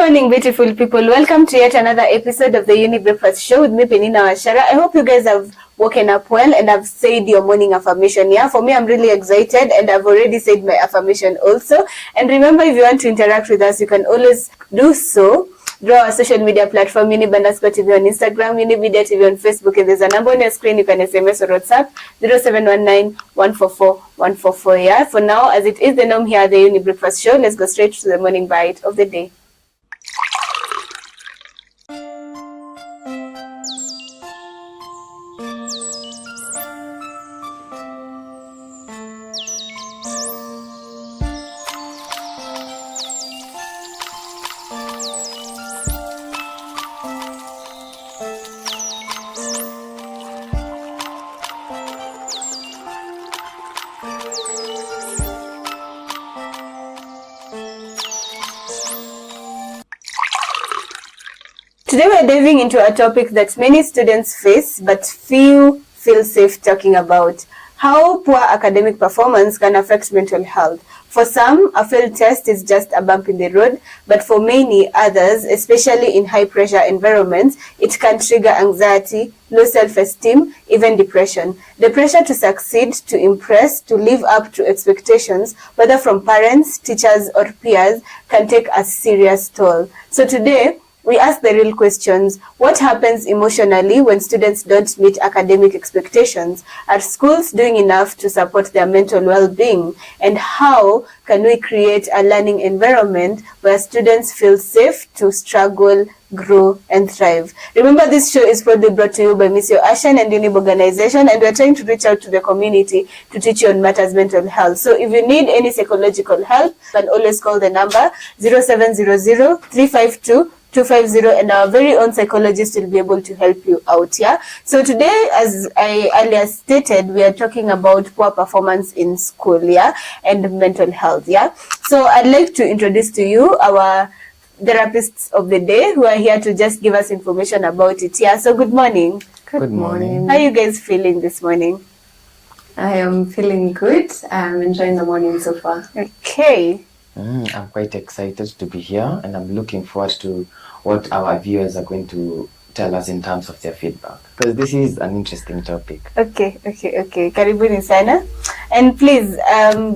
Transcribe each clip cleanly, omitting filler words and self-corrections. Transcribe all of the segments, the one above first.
morning, beautiful people. Welcome to yet another episode of the Younib Breakfast Show with me, Peninah, Wachera. I hope you guys have woken up well and have said your morning affirmation. Yeah, for me, I'm really excited and I've already said my affirmation also. And remember, if you want to interact with us, you can always do so through our social media platform, Younib_TV on Instagram, Younib Media TV on Facebook, and there's a number on your screen. You can SMS or WhatsApp 0719-144-144. Yeah, for now, as it is the norm here at the Younib Breakfast Show, let's go straight to the morning bite of the day. Today we're diving into a topic that many students face but few feel safe talking about: how poor academic performance can affect mental health. For some, a failed test is just a bump in the road, but for many others, especially in high-pressure environments, it can trigger anxiety, low self-esteem, even depression. The pressure to succeed, to impress, to live up to expectations, whether from parents, teachers, or peers, can take a serious toll. So today, we ask the real questions. What happens emotionally when students don't meet academic expectations? Are schools doing enough to support their mental well-being? And how can we create a learning environment where students feel safe to struggle, grow, and thrive? Remember, this show is proudly brought to you by Miss Ashan and Younib Organization, and we're trying to reach out to the community to teach you on matters mental health. So if you need any psychological help, you can always call the number 0700 352 250, and our very own psychologist will be able to help you out. Yeah. So today, as I earlier stated, we are talking about poor performance in school, yeah, and mental health. Yeah. So I'd like to introduce to you our therapists of the day who are here to just give us information about it. Yeah. So good morning. Good morning. How are you guys feeling this morning? I am feeling good. I'm enjoying the morning so far. Okay. I'm quite excited to be here, and I'm looking forward to what our viewers are going to tell us in terms of their feedback, because this is an interesting topic. Okay. Karibuni sana. And please,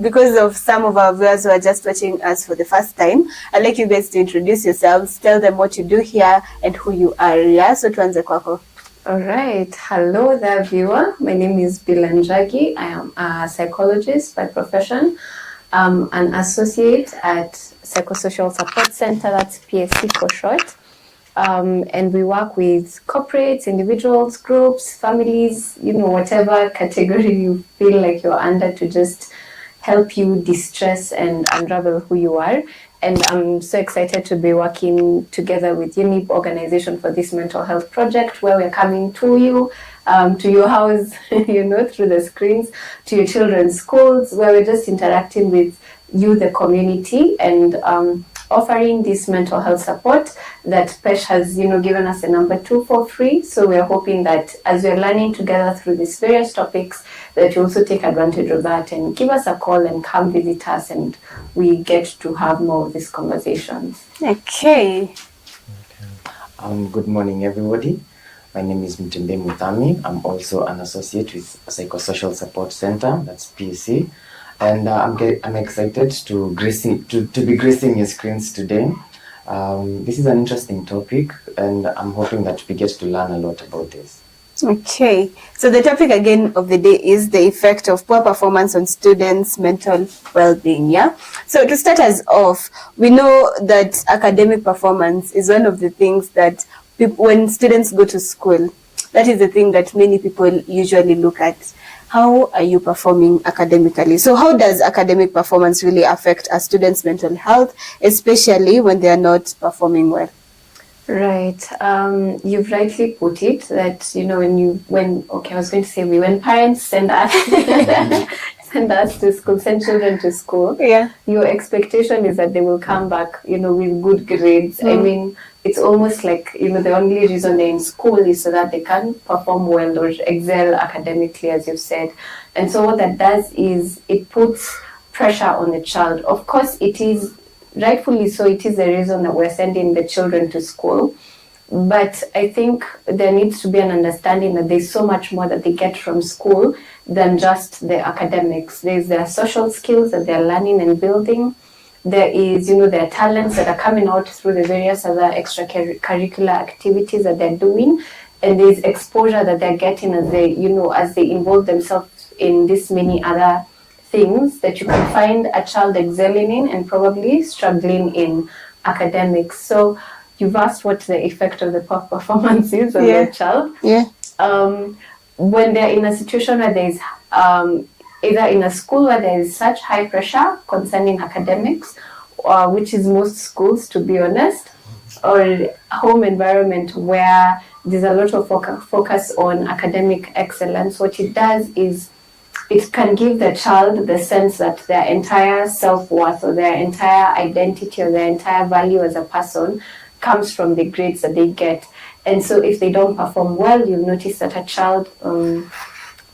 because of some of our viewers who are just watching us for the first time, I'd like you guys to introduce yourselves, tell them what you do here and who you are. Yeah, so tuanze kwako. All right. Hello there, viewer. My name is Beulah Njagi. I am a psychologist by profession. An associate at Psychosocial Support Center, that's PSC for short. And we work with corporates, individuals, groups, families, whatever category you feel like you're under, to just help you de-stress and unravel who you are. And I'm so excited to be working together with Younib Organization for this mental health project, where we're coming to you, to your house, through the screens, to your children's schools, where we're just interacting with you, the community, and offering this mental health support that PESH has, given us a number 2 for free. So we're hoping that as we're learning together through these various topics, that you also take advantage of that and give us a call and come visit us, and we get to have more of these conversations. Okay. Good morning, everybody. My name is Mutembei Muthami. I'm also an associate with Psychosocial Support Center, that's PSC. And I'm excited to be gracing your screens today. This is an interesting topic, and I'm hoping that we get to learn a lot about this. Okay, so the topic again of the day is the effect of poor performance on students' mental well-being. Yeah. So to start us off, we know that academic performance is one of the things that when students go to school, that is the thing that many people usually look at. How are you performing academically? So how does academic performance really affect a student's mental health, especially when they are not performing well? Right. You've rightly put it that, when parents send us to school, send children to school, yeah, your expectation is that they will come back, with good grades. I mean, it's almost like, the only reason they're in school is so that they can perform well or excel academically, as you've said. And so what that does is it puts pressure on the child. Of course, it is rightfully so, it is the reason that we're sending the children to school. But I think there needs to be an understanding that there's so much more that they get from school than just the academics. There's their social skills that they're learning and building. There is, their talents that are coming out through the various other extracurricular activities that they're doing. And there's exposure that they're getting as they involve themselves in this many other things that you can find a child excelling in and probably struggling in academics. So you've asked what the effect of the poor performance is on the child. Yeah. When they're in a situation where there's either in a school where there is such high pressure concerning academics, which is most schools, to be honest, or a home environment where there's a lot of focus on academic excellence, what it does is it can give the child the sense that their entire self-worth or their entire identity or their entire value as a person comes from the grades that they get. And so if they don't perform well, you'll notice that a child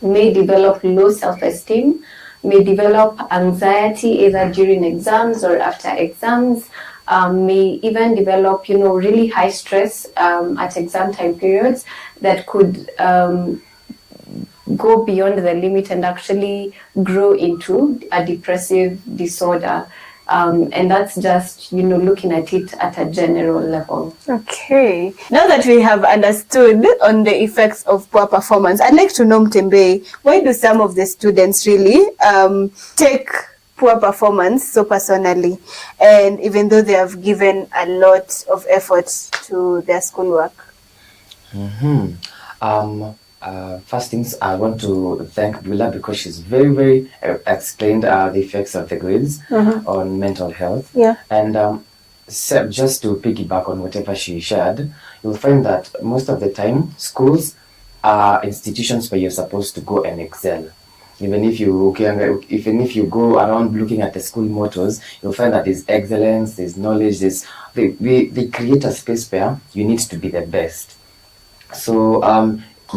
may develop low self-esteem, may develop anxiety either during exams or after exams, may even develop, really high stress at exam time periods that could go beyond the limit and actually grow into a depressive disorder. And that's just, looking at it at a general level. Okay. Now that we have understood on the effects of poor performance, I'd like to know, Mutembei, why do some of the students really take poor performance so personally, and even though they have given a lot of effort to their schoolwork? First things, I want to thank Beulah because she's very, very explained the effects of the grades on mental health. Yeah. And just to piggyback on whatever she shared, you'll find that most of the time schools are institutions where you're supposed to go and excel. Even if you go around looking at the school mottos, you'll find that there's excellence, there's knowledge, they create a space where you need to be the best. So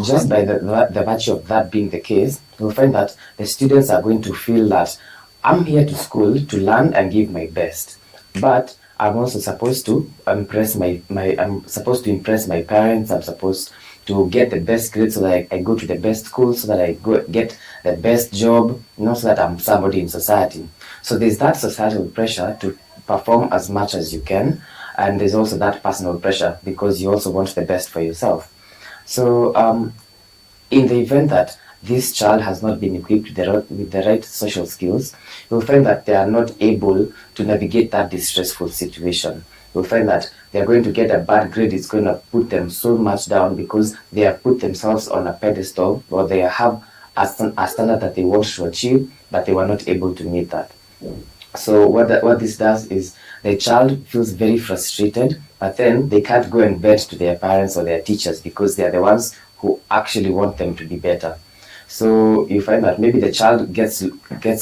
just by the virtue of that being the case, you'll find that the students are going to feel that I'm here to school to learn and give my best, but I'm also supposed to impress I'm supposed to impress my parents. I'm supposed to get the best grades so that I go to the best school, so that I get the best job, so that I'm somebody in society. So there's that societal pressure to perform as much as you can, and there's also that personal pressure because you also want the best for yourself. So in the event that this child has not been equipped with the right social skills, you'll find that they are not able to navigate that distressful situation. You'll find that they're going to get a bad grade. It's going to put them so much down because they have put themselves on a pedestal, or they have a standard that they want to achieve, but they were not able to meet that. So what this does is the child feels very frustrated, but then they can't go and vent to their parents or their teachers because they are the ones who actually want them to be better. So you find that maybe the child gets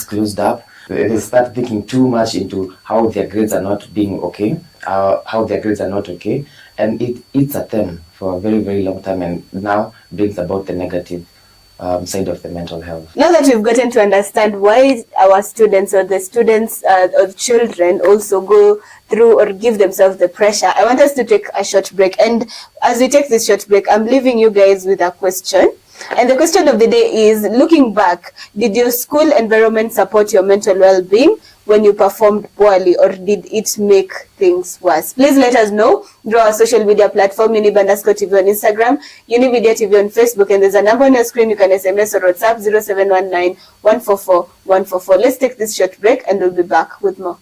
closed up. They start thinking too much into how their grades are not being okay, and it eats at them for a very, very long time, and now brings about the negative side of the mental health. Now that we've gotten to understand why our students or the students or children also go through or give themselves the pressure, I want us to take a short break. And as we take this short break, I'm leaving you guys with a question. And the question of the day is, looking back, did your school environment support your mental well-being when you performed poorly, or did it make things worse? Please let us know through our social media platform, Younib_TV on Instagram, Younib TV on Facebook, and there's a number on your screen. You can SMS or WhatsApp 0719 144 144. Let's take this short break and we'll be back with more.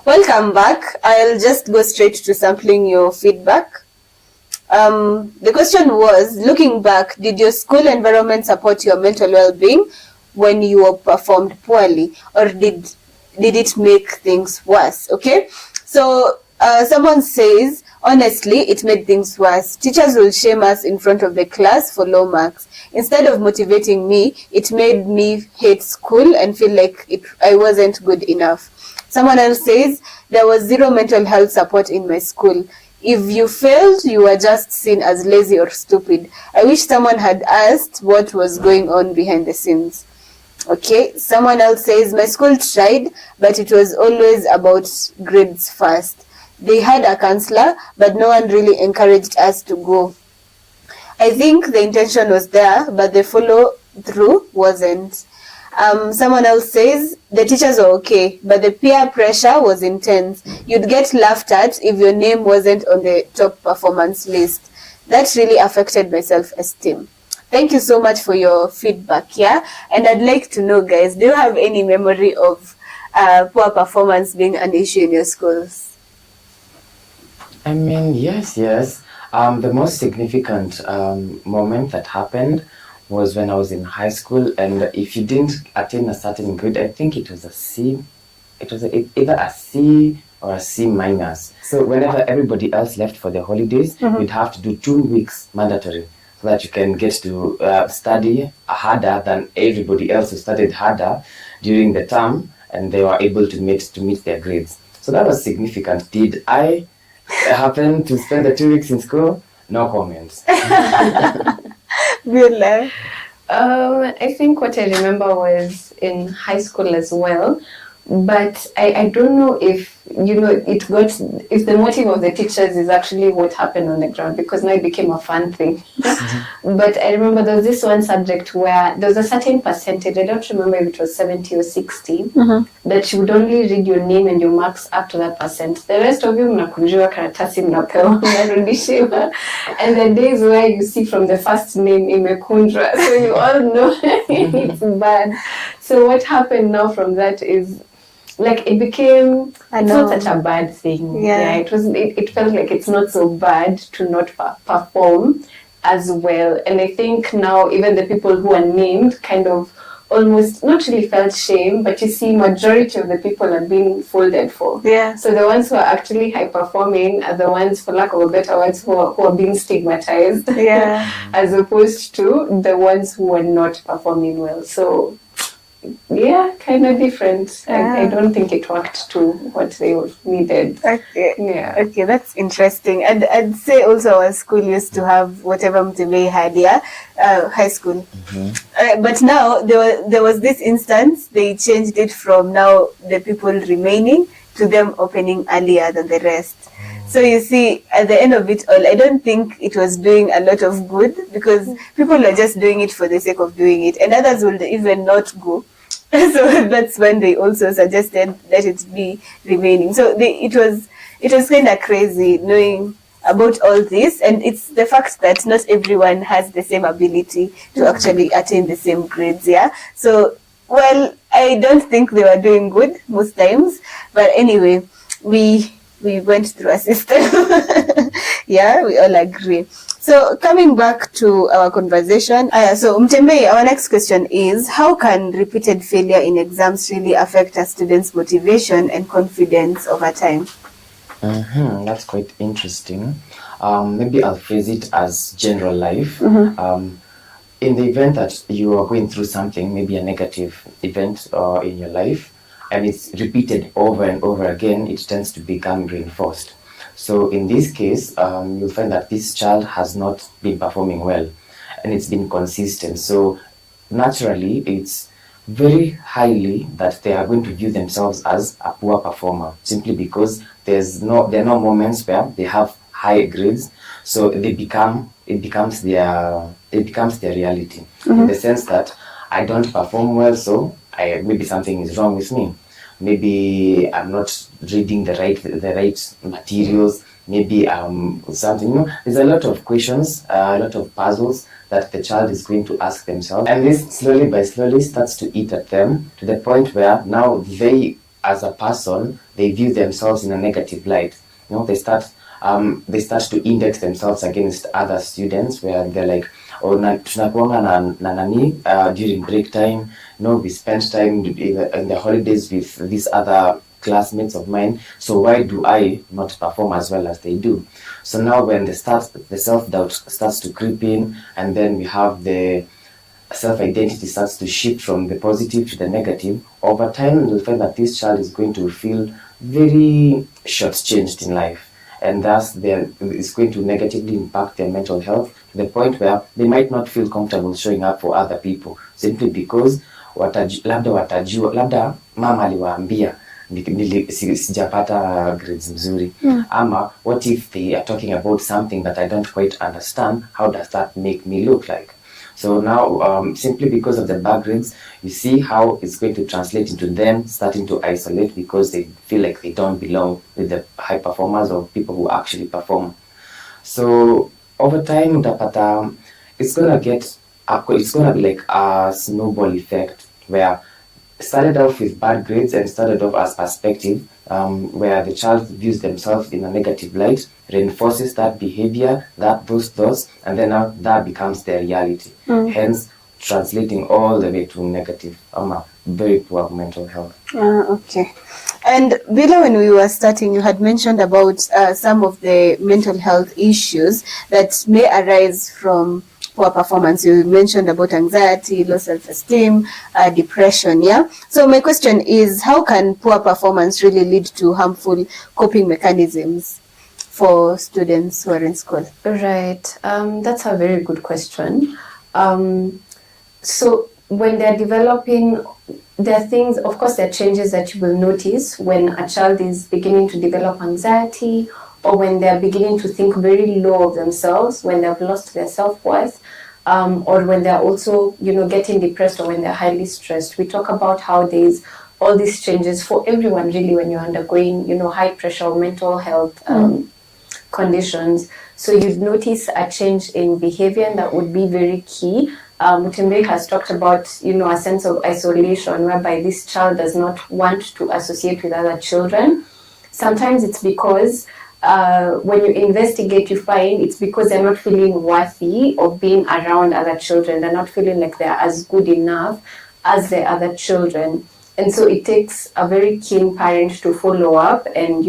Welcome back. I'll just go straight to sampling your feedback. The question was, looking back, did your school environment support your mental well-being when you were performed poorly, or did it make things worse? Okay, so someone says, honestly, it made things worse. Teachers will shame us in front of the class for low marks. Instead of motivating me, it made me hate school and feel like I wasn't good enough. Someone else says, there was zero mental health support in my school. If you failed, you were just seen as lazy or stupid. I wish someone had asked what was going on behind the scenes. Okay, someone else says, my school tried, but it was always about grades first. They had a counselor, but no one really encouraged us to go. I think the intention was there, but the follow-through wasn't. Someone else says, the teachers were okay, but the peer pressure was intense. You'd get laughed at if your name wasn't on the top performance list. That really affected my self-esteem. Thank you so much for your feedback, yeah? And I'd like to know, guys, do you have any memory of poor performance being an issue in your schools? I mean, yes. The most significant moment that happened was when I was in high school, and if you didn't attain a certain grade, I think it was a C. It was either a C or a C minus. So whenever everybody else left for the holidays, we'd have to do 2 weeks mandatory, so that you can get to study harder than everybody else who studied harder during the term, and they were able to meet their grades. So that was significant. Did I happen to spend the 2 weeks in school? No comments. Beulah? I think what I remember was in high school as well, but I don't know if if the motive of the teachers is actually what happened on the ground, because now it became a fun thing. But I remember there was this one subject where there was a certain percentage, I don't remember if it was 70 or 60, that you would only read your name and your marks up to that percent. The rest of you mnakunjiwa karatasi mnapewa mnarudishiwa, and the days where you see from the first name imekunjwa, so you all know it's bad. So what happened now from that is, like, it became, it's not such a bad thing. Yeah. It felt like it's not so bad to not perform as well. And I think now even the people who are named kind of almost not really felt shame, but you see majority of the people are being folded for. Yeah. So the ones who are actually high performing are the ones, for lack of a better words, who are being stigmatized. Yeah. As opposed to the ones who are not performing well. So yeah, kind of different. I don't think it worked to what they needed. Okay. Yeah. Okay, that's interesting. And I'd say also our school used to have whatever Mutembei had, high school. But now there was this instance, they changed it from now the people remaining to them opening earlier than the rest. So you see, at the end of it all, I don't think it was doing a lot of good, because people are just doing it for the sake of doing it, and others will even not go. So that's when they also suggested let it be remaining. So it was kind of crazy knowing about all this, and it's the fact that not everyone has the same ability to actually attain the same grades. Yeah. So well, I don't think they were doing good most times, but anyway, we went through a system. Yeah, we all agree. So coming back to our conversation, so Mutembei, our next question is, how can repeated failure in exams really affect a student's motivation and confidence over time? That's quite interesting. Maybe I'll phrase it as general life. In the event that you are going through something, maybe a negative event in your life, and it's repeated over and over again, it tends to become reinforced. So in this case, you'll find that this child has not been performing well, and it's been consistent. So naturally, it's very highly that they are going to view themselves as a poor performer, simply because there are no moments where they have high grades. So it becomes their reality, in the sense that I don't perform well, so maybe something is wrong with me. Maybe I'm not reading the right materials. Maybe something. There's a lot of questions, a lot of puzzles that the child is going to ask themselves, and this slowly starts to eat at them, to the point where now they as a person, they view themselves in a negative light. They start to index themselves against other students, where they're like, oh, tunakuanga na nani during break time. We spend time in the holidays with these other classmates of mine, so why do I not perform as well as they do? So now when the self-doubt starts to creep in, and then we have the self-identity starts to shift from the positive to the negative, over time you'll find that this child is going to feel very short-changed in life, and thus it's going to negatively impact their mental health to the point where they might not feel comfortable showing up for other people, simply because labda mama aliwaambia sijapata grades mzuri, ama what if they are talking about something that I don't quite understand, how does that make me look like? So now, simply because of the bad grades, you see how it's going to translate into them starting to isolate, because they feel like they don't belong with the high performers or people who actually perform. So over time, it's gonna be like a snowball effect, where it started off with bad grades and started off as perspective, where the child views themselves in a negative light, reinforces that behavior, those thoughts, and then now that becomes their reality. Hence, translating all the way to negative, very poor mental health. Okay. And Beulah, when we were starting, you had mentioned about some of the mental health issues that may arise from poor performance. You mentioned about anxiety, low self-esteem, depression, yeah? So my question is, how can poor performance really lead to harmful coping mechanisms for students who are in school? Right. That's a very good question. So when they're developing, there are things, of course, there are changes that you will notice when a child is beginning to develop anxiety, or when they're beginning to think very low of themselves, when they've lost their self-worth, or when they're also, getting depressed, or when they're highly stressed. We talk about how there's all these changes for everyone, really, when you're undergoing, high pressure mental health conditions. So you'd notice a change in behavior, and that would be very key. Mutembei has talked about, a sense of isolation, whereby this child does not want to associate with other children. Sometimes it's because when you investigate, you find it's because they're not feeling worthy of being around other children. They're not feeling like they're as good enough as the other children. And so it takes a very keen parent to follow up and,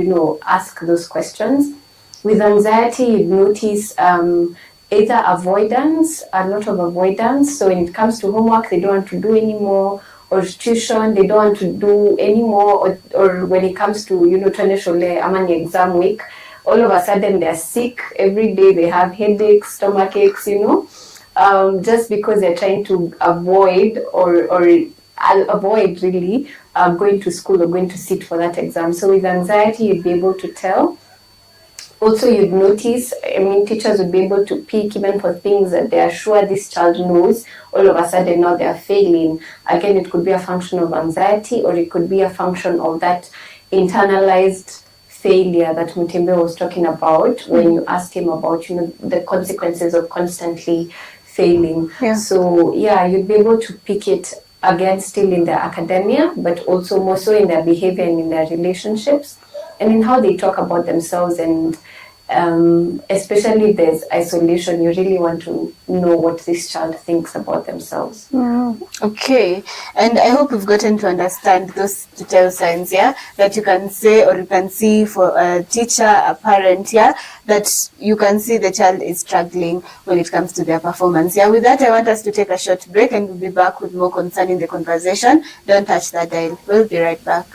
ask those questions. With anxiety, you notice either avoidance, a lot of avoidance. So when it comes to homework, they don't want to do anymore, or tuition, they don't want to do anymore, or when it comes to, amani exam week, all of a sudden they're sick every day, they have headaches, stomach aches, just because they're trying to avoid or avoid really going to school or going to sit for that exam. So with anxiety, you'd be able to tell. Also, you'd notice, teachers would be able to pick even for things that they are sure this child knows, all of a sudden now they are failing. Again, it could be a function of anxiety, or it could be a function of that internalized failure that Mutembei was talking about when you asked him about, the consequences of constantly failing. Yeah. So, you'd be able to pick it again still in their academia, but also more so in their behavior and in their relationships, and in how they talk about themselves. And especially if there's isolation, you really want to know what this child thinks about themselves. Okay, and I hope you've gotten to understand those telltale signs, that you can say, or you can see for a teacher, a parent, that you can see the child is struggling when it comes to their performance. With that, I want us to take a short break, and we'll be back with more concerning the conversation. Don't touch that dial. We'll be right back.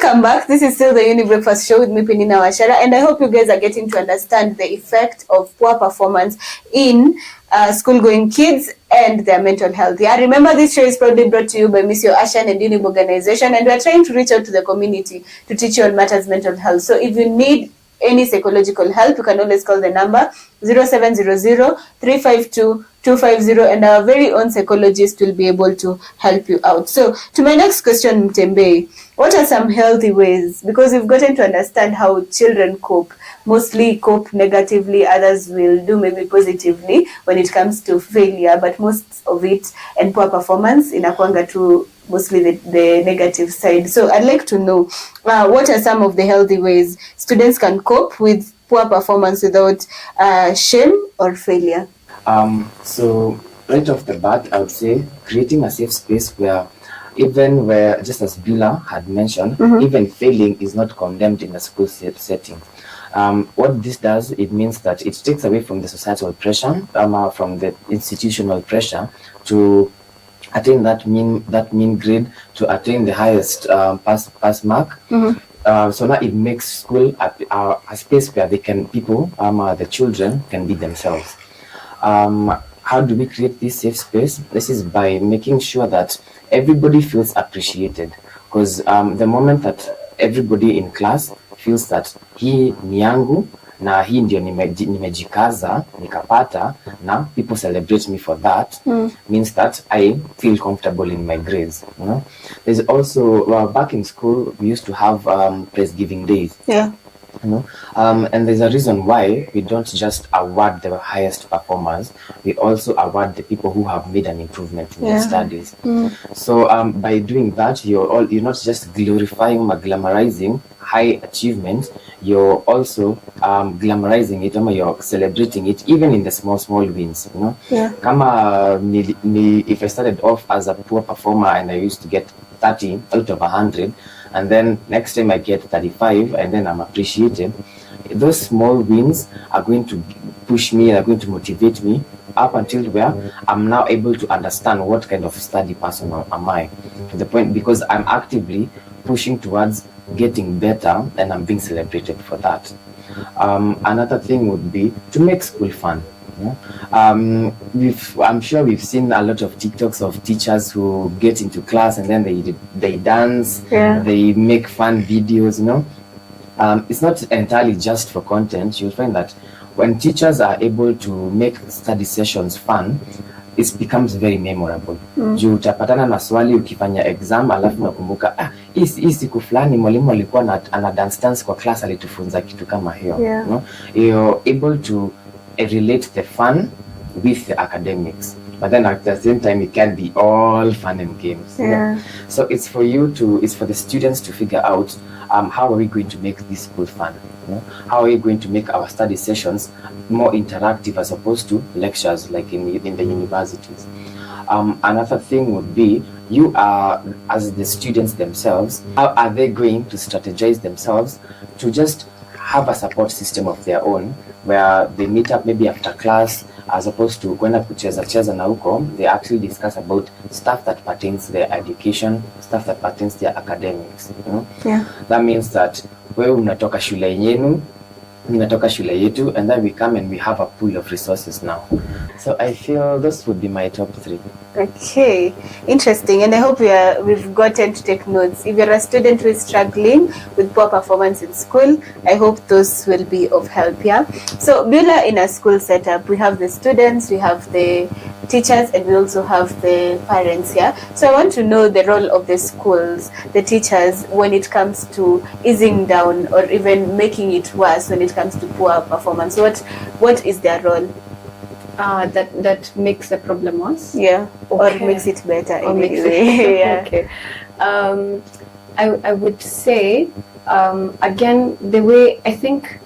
Welcome back. This is still the Younib Breakfast Show with me, Peninah, Wachera, and I hope you guys are getting to understand the effect of poor performance in school-going kids and their mental health. Yeah, remember this show is proudly brought to you by Miss Ashan and Younib Organization, and we are trying to reach out to the community to teach you on matters mental health. So if you need any psychological help, you can always call the number 0700 352 250, and our very own psychologist will be able to help you out. So to my next question, Mutembei, what are some healthy ways? Because we've gotten to understand how children cope. Mostly cope negatively, others will do maybe positively when it comes to failure, but most of it and poor performance inakwanga to mostly the negative side. So I'd like to know what are some of the healthy ways students can cope with poor performance without shame or failure? So right off the bat, I would say creating a safe space where just as Beulah had mentioned, even failing is not condemned in a school setting. What this does, it means that it takes away from the societal pressure, from the institutional pressure to attain that mean grade, to attain the highest pass mark. So now it makes school a space where the children can be themselves. How do we create this safe space? This is by making sure that everybody feels appreciated, because the moment that everybody in class feels that hii ni yangu na hii ndio nimejikaza nikapata na people celebrate me for that, means that I feel comfortable in my grades. There's also back in school we used to have praise giving days. And there's a reason why we don't just award the highest performers, we also award the people who have made an improvement in their studies. So by doing that, you're not just glorifying or glamorizing high achievements, you're also glamorizing it, or you're celebrating it even in the small wins. Kama if I started off as a poor performer and I used to get 30 out of 100, and then next time I get 35 and then I'm appreciated, those small wins are going to push me, are going to motivate me up until where I'm now able to understand what kind of study person am I, to the point because I'm actively pushing towards getting better and I'm being celebrated for that. Another thing would be to make school fun. I'm sure we've seen a lot of TikToks of teachers who get into class and then they dance, they make fun videos. It's not entirely just for content. You'll find that when teachers are able to make study sessions fun, it becomes very memorable. Juu utapatana na swali ukifanya exam alafu nakumbuka hii siku fulani mwalimu alikuwa ana dance kwa class alitufunza kitu kama hiyo. You're able to relate the fun with the academics, but then at the same time it can be all fun and games. So it's for the students to figure out how are we going to make this school fun. How are we going to make our study sessions more interactive as opposed to lectures like in the universities. Another thing would be, you are, as the students themselves, how are they going to strategize themselves to just have a support system of their own, where they meet up maybe after class, as opposed to kwenda kucheza na huko, they actually discuss about stuff that pertains to their education, stuff that pertains to their academics. That means that wewe unatoka shule yenu, ninatoka shule yetu, and then we come and we have a pool of resources now. So I feel those would be my top 3. Okay, interesting, and I hope we've gotten to take notes. If you're a student who is struggling with poor performance in school, I hope those will be of help. So Beulah, in a school setup, we have the students, we have the teachers, and we also have the parents here. So I want to know the role of the schools, the teachers, when it comes to easing down or even making it worse when it comes to poor performance. What is their role? That makes the problem worse? Or makes it better. Okay. I would say, again, the way I think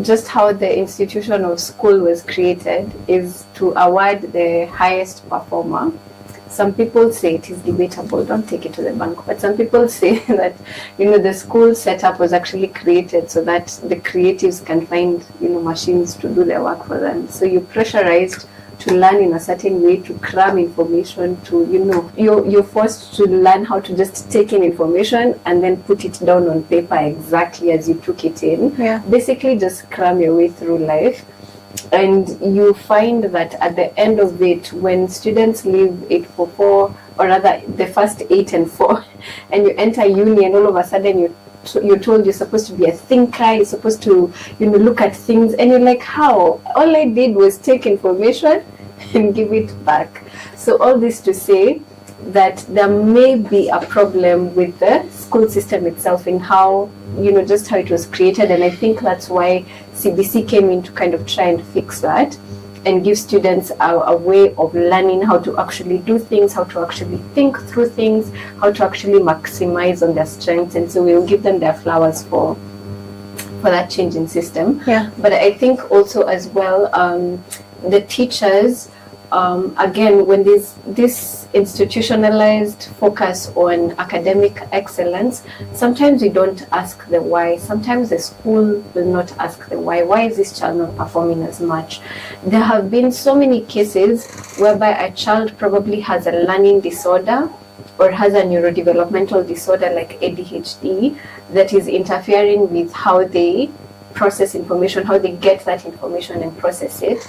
just how the institution of school was created is to award the highest performer. Some people say it is debatable, don't take it to the bank, but some people say that, the school setup was actually created so that the creatives can find, machines to do their work for them. So you're pressurized to learn in a certain way, to cram information, to, you're forced to learn how to just take in information and then put it down on paper exactly as you took it in. Yeah. Basically just cram your way through life. And you find that at the end of it, when students leave 844, or rather the first 8 and 4, and you enter uni, and all of a sudden you're told you're supposed to be a thinker, you're supposed to, look at things, and you're like, how? All I did was take information and give it back. So all this to say that there may be a problem with the school system itself in how, just how it was created. And I think that's why CBC came in to kind of try and fix that and give students a way of learning how to actually do things, how to actually think through things, how to actually maximize on their strengths. And so we'll give them their flowers for that change in system. Yeah. But I think also as well, the teachers, again, when this institutionalized focus on academic excellence, sometimes we don't ask the why. Sometimes the school will not ask the why. Why is this child not performing as much? There have been so many cases whereby a child probably has a learning disorder or has a neurodevelopmental disorder like ADHD that is interfering with how they process information, how they get that information and process it.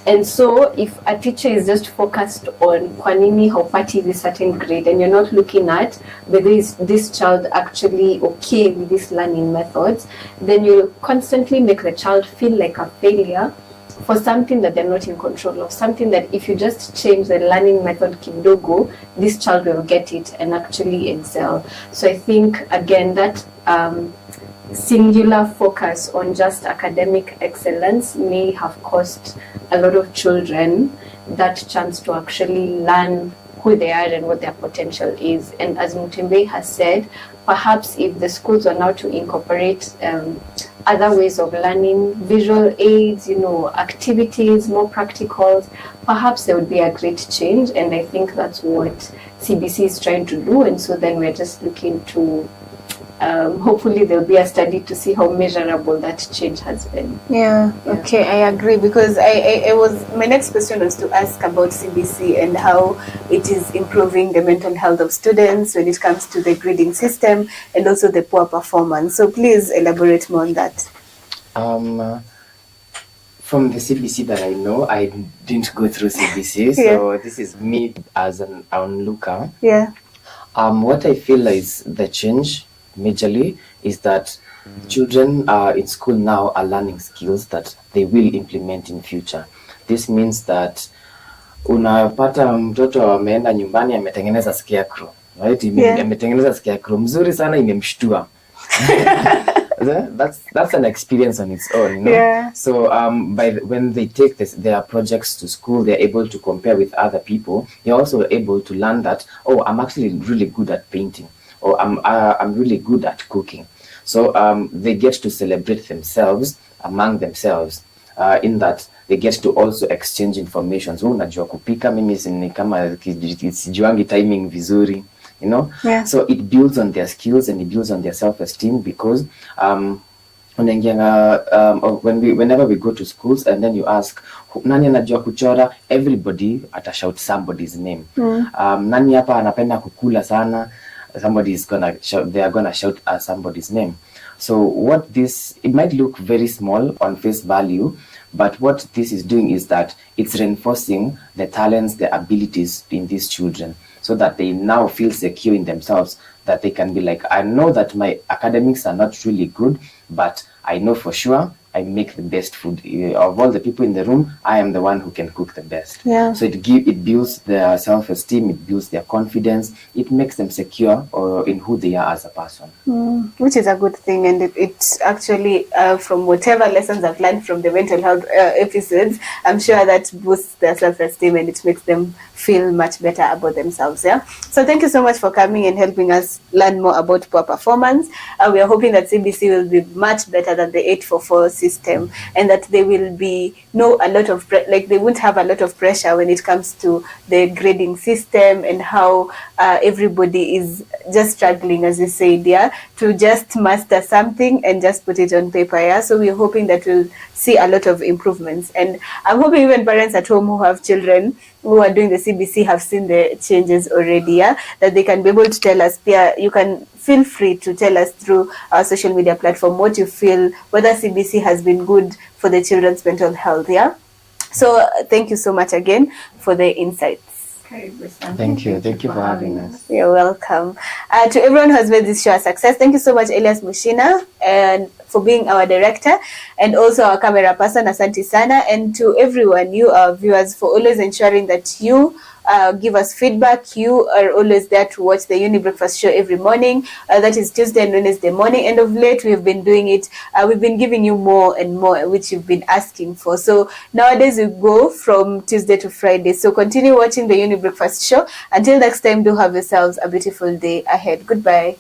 And so if a teacher is just focused on kwanini haupati this certain grade, and you're not looking at whether is this child actually okay with these learning methods, then you constantly make the child feel like a failure for something that they're not in control of, something that if you just change the learning method kidogo, this child will get it and actually excel. So I think, again, that singular focus on just academic excellence may have cost a lot of children that chance to actually learn who they are and what their potential is. And as Mutembei has said, perhaps if the schools are now to incorporate other ways of learning, visual aids, activities, more practicals, perhaps there would be a great change. And I think that's what CBC is trying to do. And so then we're just looking to hopefully there'll be a study to see how measurable that change has been. Yeah. Okay, I agree, because I was, my next question was to ask about CBC and how it is improving the mental health of students when it comes to the grading system and also the poor performance. So please elaborate more on that. From the CBC that I know, I didn't go through CBC, so this is me as an onlooker. Yeah. What I feel is the change majorly is that children in school now are learning skills that they will implement in future. This means that unapata mtoto ameenda nyumbani ametengeneza scarecrow, right? Ametengeneza scarecrow mzuri sana, imemshtua. That's an experience on its own, Yeah. So when they take their projects to school, they're able to compare with other people. They're also able to learn that, oh, I'm actually really good at painting, or I'm really good at cooking. So they get to celebrate themselves among themselves, in that they get to also exchange information. So unajua kupika, mimi ni kama sijuangi timing vizuri, Yeah. So it builds on their skills and it builds on their self-esteem, because whenever we go to schools and then you ask nani anajua kuchora, everybody atashout somebody's name. Nani hapa anapenda kukula sana, somebody is gonna shout, they are gonna shout somebody's name. So it might look very small on face value, but what this is doing is that it's reinforcing the talents, the abilities in these children, so that they now feel secure in themselves, that they can be like, I know that my academics are not really good, but I know for sure I make the best food. Of all the people in the room, I am the one who can cook the best. Yeah. So it builds their self-esteem, it builds their confidence, it makes them secure in who they are as a person. Which is a good thing, and it's actually, from whatever lessons I've learned from the mental health episodes, I'm sure that boosts their self-esteem and it makes them feel much better about themselves. Yeah. So thank you so much for coming and helping us learn more about poor performance. We are hoping that CBC will be much better than the 844 system, and that they will be they won't have a lot of pressure when it comes to the grading system, and how everybody is just struggling, as you said, to just master something and just put it on paper. So we're hoping that we'll see a lot of improvements, and I'm hoping even parents at home who have children who are doing the CBC have seen the changes already, that they can be able to tell us. You can feel free to tell us through our social media platform what you feel, whether CBC has been good for the children's mental health. So thank you so much again for the insights. Thank you for having us. You're welcome. To everyone who has made this show a success, thank you so much, Elias Mushina, and for being our director, and also our camera person, Asante Sana, and to everyone, you our viewers, for always ensuring that you give us feedback. You are always there to watch the Younib Breakfast Show every morning. That is Tuesday and Wednesday morning. And of late, we've been doing it. We've been giving you more and more, which you've been asking for. So nowadays, we go from Tuesday to Friday. So continue watching the Younib Breakfast Show. Until next time, do have yourselves a beautiful day ahead. Goodbye.